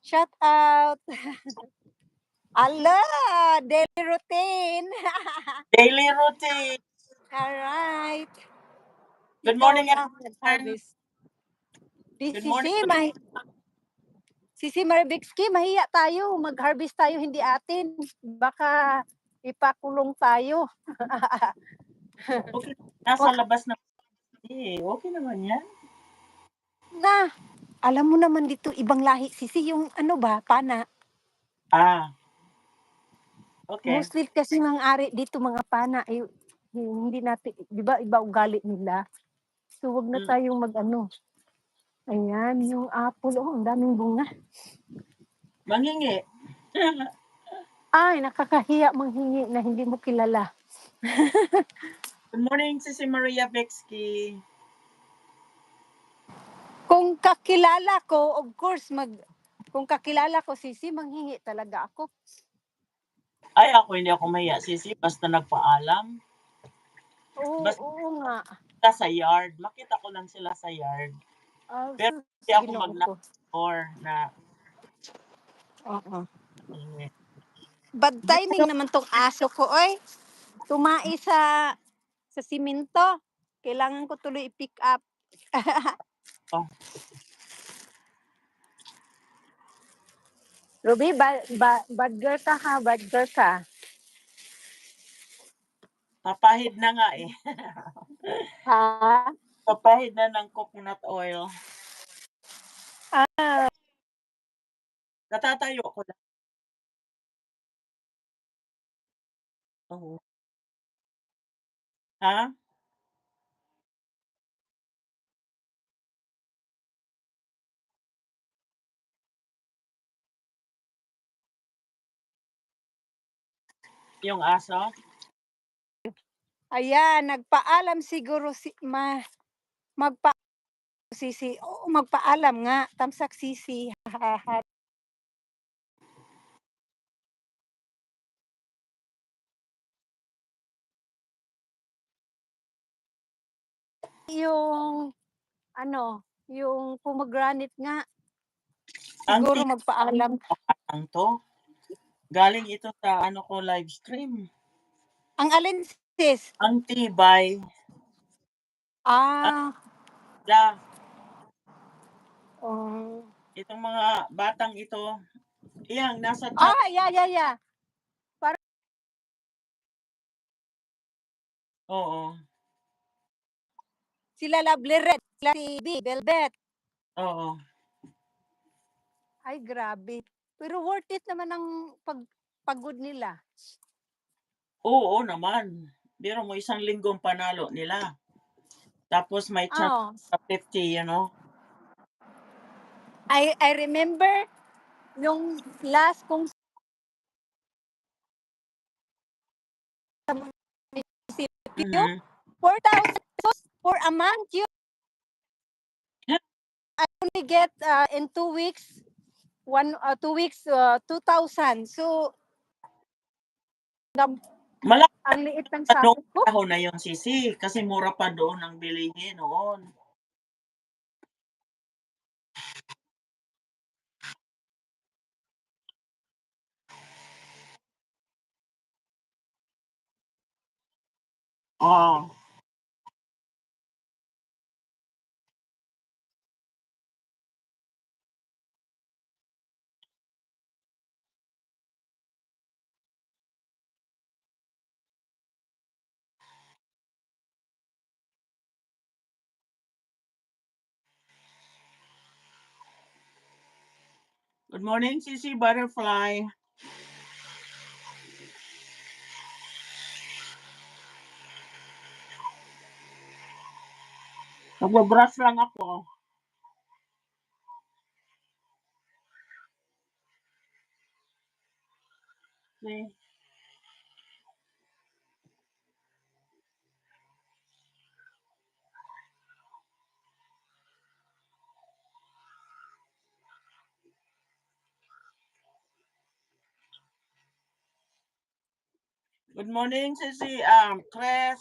Shout out. Ala, daily routine. Daily routine. Alright. Good Ikaw morning, lang everyone. nag-harvest. Di Good Sisi, morning. Sisi Maribixki, mahiya tayo. Mag-harvest tayo, hindi atin. Baka ipakulong tayo. Okay, nasa labas na. Okay naman yan. Na, alam mo naman dito, ibang lahi. Sisi, yung ano ba, pana. Okay. Mostly kasi mga ari dito, mga pana, hindi natin, di ba, iba ugali nila. So, wag na tayong mag-ano. Ayan, yung apple, ang daming bunga. Manghingi. Ay, nakakahiya manghingi na hindi mo kilala. Good morning, Sisi Maria Bexki. Kung kakilala ko, of course, kung kakilala ko, Sisi, manghingi talaga ako. Ay, hindi ako mahiya, Sisi. Basta nagpaalam. Oo nga. Sa yard. Makita ko lang sila sa yard. Pero hindi ako mag-knock na. Oo. Bad timing naman tong aso ko, oy. Tumai sa simento. Kailangan ko tuloy i-pick up. Ruby, bad girl ka ha, bad girl ka. Papahid na nga eh. Ha? Papahid na ng coconut oil. Natatayo ko lang. Ha? Yung aso? Ayan, nagpaalam siguro Sisi. Oo, magpaalam nga. Tamsak Sisi. Yung yung pomegranate nga. Siguro magpaalam. Ang to? Galing ito sa live stream. Ang alin, sis? Ang tibay. Itong mga batang ito, nasa chat. Yeah. Oo. Sila Lovely Red, sila si Velvet. Oo. Ay, grabe. Pero worth it naman ang pagod nila. Oo naman. Biro mo, 1 linggong panalo nila. Tapos may chance sa 50, I remember yung last kong munisipyo, 4,000 for a month. I only get in 2 weeks, 2 weeks, 2,000. So, malaki ang liit ng sahod ko. Ako na yung Sisi, kasi mura pa doon ang bilihin noon. Good morning, Sisi Butterfly. Nagbabrush lang ako. Okay. Good morning, Sisi. Chris.